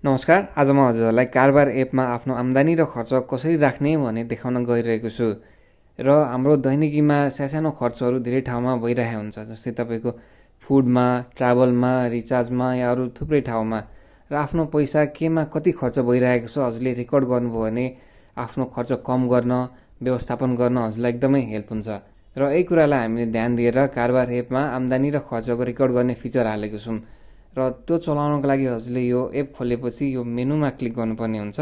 नमस्कार, आज म हजुरहरूलाई कारोबार एपमा आफ्नो आम्दानी र खर्च कसरी राख्ने भन्ने देखाउन गइरहेको छु। र हाम्रो दैनिकीमा सानो खर्चहरू धेरै ठाउँमा भइरहेको हुन्छ, जस्तै तपाईँको फुडमा, ट्राभलमा, रिचार्जमा या अरू थुप्रै ठाउँमा। र आफ्नो पैसा केमा कति खर्च भइरहेको छ हजुरले रेकर्ड गर्नुभयो भने आफ्नो खर्च कम गर्न, व्यवस्थापन गर्न हजुरलाई एकदमै हेल्प हुन्छ। र यही कुरालाई हामीले ध्यान दिएर कारोबार एपमा आम्दानी र खर्चको रेकर्ड गर्ने फिचर हालेको छौँ। र त्यो चलाउनको लागि हजुरले यो एप खोलेपछि यो मेनुमा क्लिक गर्नुपर्ने हुन्छ।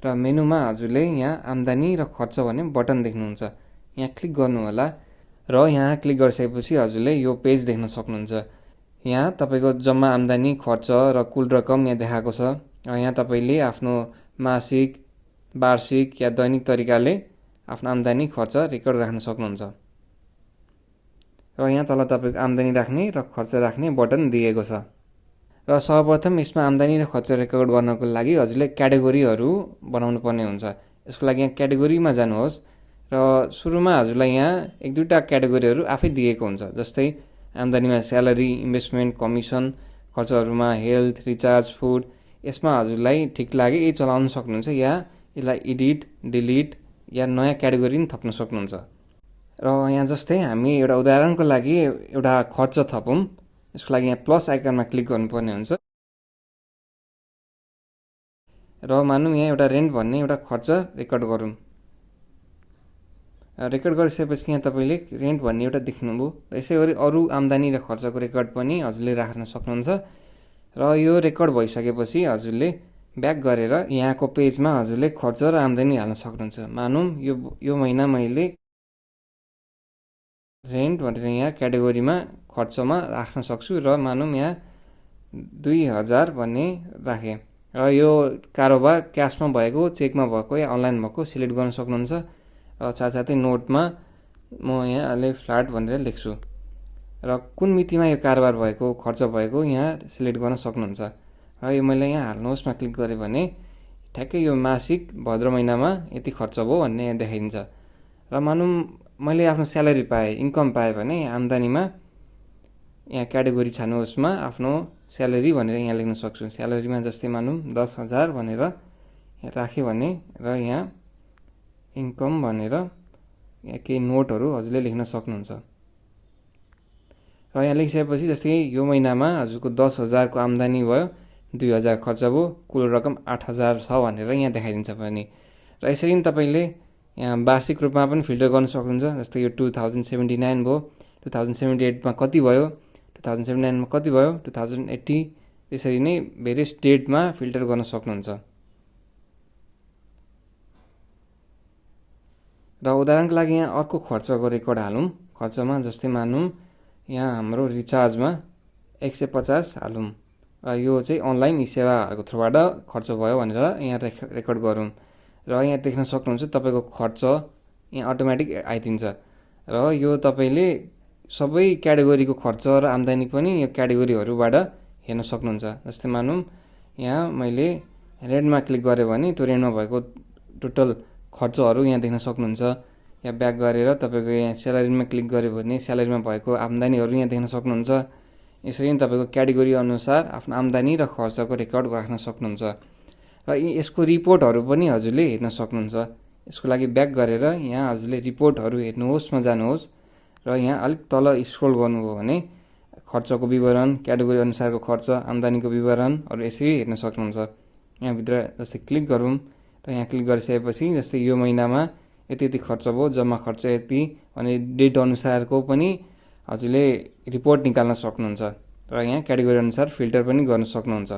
र मेनुमा हजुरले यहाँ आम्दानी र खर्च भन्ने बटन देख्नुहुन्छ, यहाँ क्लिक गर्नु होला। र यहाँ क्लिक गरिसकेपछि हजुरले यो पेज देख्न सक्नुहुन्छ। यहाँ तपाईँको जम्मा आम्दानी, खर्च र कुल रकम यहाँ देखाएको छ। र यहाँ तपाईँले आफ्नो मासिक, वार्षिक या दैनिक तरिकाले आफ्नो आम्दानी खर्च रेकर्ड राख्न सक्नुहुन्छ। र यहाँ तल तपाईँको आम्दानी राख्ने र खर्च राख्ने बटन दिएको छ। र सर्वप्रथम यसमा आम्दानी र खर्च रेकर्ड गर्नको लागि हजुरले क्याटेगोरीहरू बनाउनु पर्ने हुन्छ। यसको लागि यहाँ क्याटेगोरीमा जानुहोस् र सुरुमा हजुरलाई यहाँ एक दुईवटा क्याटेगोरीहरू आफै दिएको हुन्छ, जस्तै आम्दानीमा स्यालेरी, इन्भेस्टमेन्ट, कमिसन, खर्चहरूमा हेल्थ, रिचार्ज, फुड। यसमा हजुरलाई ठिक लागे यही चलाउन सक्नुहुन्छ या यसलाई एडिट, डिलिट या नयाँ क्याटेगोरी पनि थप्न सक्नुहुन्छ। र यहाँ जस्तै हामी एउटा उदाहरणको लागि एउटा खर्च थपौँ। यसको लागि यहाँ प्लस आइकनमा क्लिक गर्नुपर्ने हुन्छ। र मानौँ यहाँ एउटा रेन्ट भन्ने एउटा खर्च रेकर्ड गरौँ। रेकर्ड गरिसकेपछि यहाँ तपाईँले रेन्ट भन्ने एउटा देख्नुभयो। र यसै गरी अरू आम्दानी र खर्चको रेकर्ड पनि हजुरले राख्न सक्नुहुन्छ। र यो रेकर्ड भइसकेपछि हजुरले ब्याक गरेर यहाँको पेजमा हजुरले खर्च र आम्दानी हाल्न सक्नुहुन्छ। मानौँ यो महिना मैले रेन्ट भनेर यहाँ क्याटेगोरीमा खर्चमा राख्न सक्छु। र मानौँ यहाँ 2000 भन्ने राखेँ। र यो कारोबार क्यासमा भएको, चेकमा भएको या अनलाइन भएको सिलेक्ट गर्न सक्नुहुन्छ। र साथसाथै नोटमा म यहाँ अलि फ्ल्याट भनेर लेख्छु। र कुन मितिमा यो कारोबार भएको, खर्च भएको यहाँ सिलेक्ट गर्न सक्नुहुन्छ। र यो मैले यहाँ हाल्नुहोस्मा क्लिक गरेँ भने ठ्याक्कै यो मासिक भद्र महिनामा यति खर्च भयो भन्ने यहाँ देखाइन्छ। र मानौँ मैले आफ्नो स्यालेरी पाएँ, इन्कम पाएँ भने आम्दानीमा यहाँ क्याटेगोरी छान्नुहोस्मा आफ्नो स्यालेरी भनेर यहाँ लेख्न सक्छु। स्यालेरीमा जस्तै मानौँ 10,000 भनेर राखेँ भने र यहाँ इन्कम भनेर यहाँ केही नोटहरू हजुरले लेख्न सक्नुहुन्छ। र यहाँ लेखिसकेपछि जस्तै यो महिनामा हजुरको 10,000को आम्दानी भयो, 2,000 खर्च भयो, कुल रकम 8,000 छ भनेर यहाँ देखाइदिन्छ पनि। र यसरी नै तपाईँले यहाँ वार्षिक रूपमा पनि फिल्टर गर्न सक्नुहुन्छ। जस्तै यो 2079 भयो, 2078मा कति भयो, 2079मा कति भयो, 2080, यसरी नै भेरियस डेटमा फिल्टर गर्न सक्नुहुन्छ। र उदाहरणको लागि यहाँ अर्को खर्चको रेकर्ड हालौँ। खर्चमा जस्तै मानौँ यहाँ हाम्रो रिचार्जमा 150 हालौँ। र यो चाहिँ अनलाइन सेवाहरूको थ्रुबाट खर्च भयो भनेर यहाँ रेकर्ड गरौँ। र यहाँ देख्न सक्नुहुन्छ तपाईँको खर्च यहाँ अटोमेटिक आइदिन्छ। र यो तपाईँले सबै क्याटेगोरीको खर्च र आम्दानी पनि यो क्याटेगोरीहरूबाट हेर्न सक्नुहुन्छ। जस्तै मानौँ यहाँ मैले रेन्टमा क्लिक गरेँ भने त्यो रेन्टमा भएको टोटल खर्चहरू यहाँ देख्न सक्नुहुन्छ। यहाँ ब्याक गरेर तपाईँको यहाँ स्यालेरीमा क्लिक गऱ्यो भने स्यालेरीमा भएको आम्दानीहरू यहाँ देख्न सक्नुहुन्छ। यसरी नै तपाईँको क्याटेगोरी अनुसार आफ्नो आम्दानी र खर्चको रेकर्ड राख्न सक्नुहुन्छ। र यसको रिपोर्टहरू पनि हजुरले हेर्न सक्नुहुन्छ। यसको लागि ब्याक गरेर यहाँ हजुरले रिपोर्टहरू हेर्नुहोस्मा जानुहोस्। र यहाँ अलिक तल स्क्रोल गर्नुभयो भने खर्चको विवरण, क्याटेगोरी अनुसारको खर्च, आम्दानीको विवरणहरू यसरी हेर्न सक्नुहुन्छ। यहाँभित्र जस्तै क्लिक गरौँ र यहाँ क्लिक गरिसकेपछि जस्तै यो महिनामा यति यति खर्च भयो, जम्मा खर्च यति अनि डेट अनुसारको पनि हजुरले रिपोर्ट निकाल्न सक्नुहुन्छ। र यहाँ क्याटेगोरी अनुसार फिल्टर पनि गर्न सक्नुहुन्छ।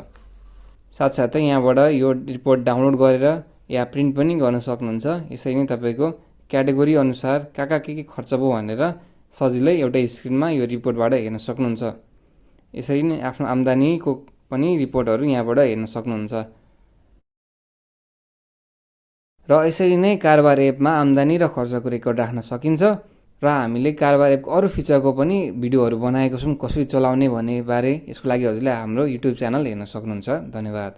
साथसाथै यहाँबाट यो रिपोर्ट डाउनलोड गरेर या प्रिन्ट पनि गर्न सक्नुहुन्छ। यसरी नै तपाईँको क्याटेगोरी अनुसार कहाँ के खर्च भयो भनेर सजिलै एउटै स्क्रिनमा यो रिपोर्टबाट हेर्न सक्नुहुन्छ। यसरी नै आफ्नो आम्दानीको पनि रिपोर्टहरू यहाँबाट हेर्न सक्नुहुन्छ। र यसरी नै कारोबार एपमा आम्दानी र खर्चको रेकर्ड राख्न सकिन्छ। र हामीले कारोबार एपको अरू फिचरको पनि भिडियोहरू बनाएको छौँ कसरी चलाउने भन्ने बारे। यसको लागि हजुरले हाम्रो युट्युब च्यानल हेर्न सक्नुहुन्छ। धन्यवाद।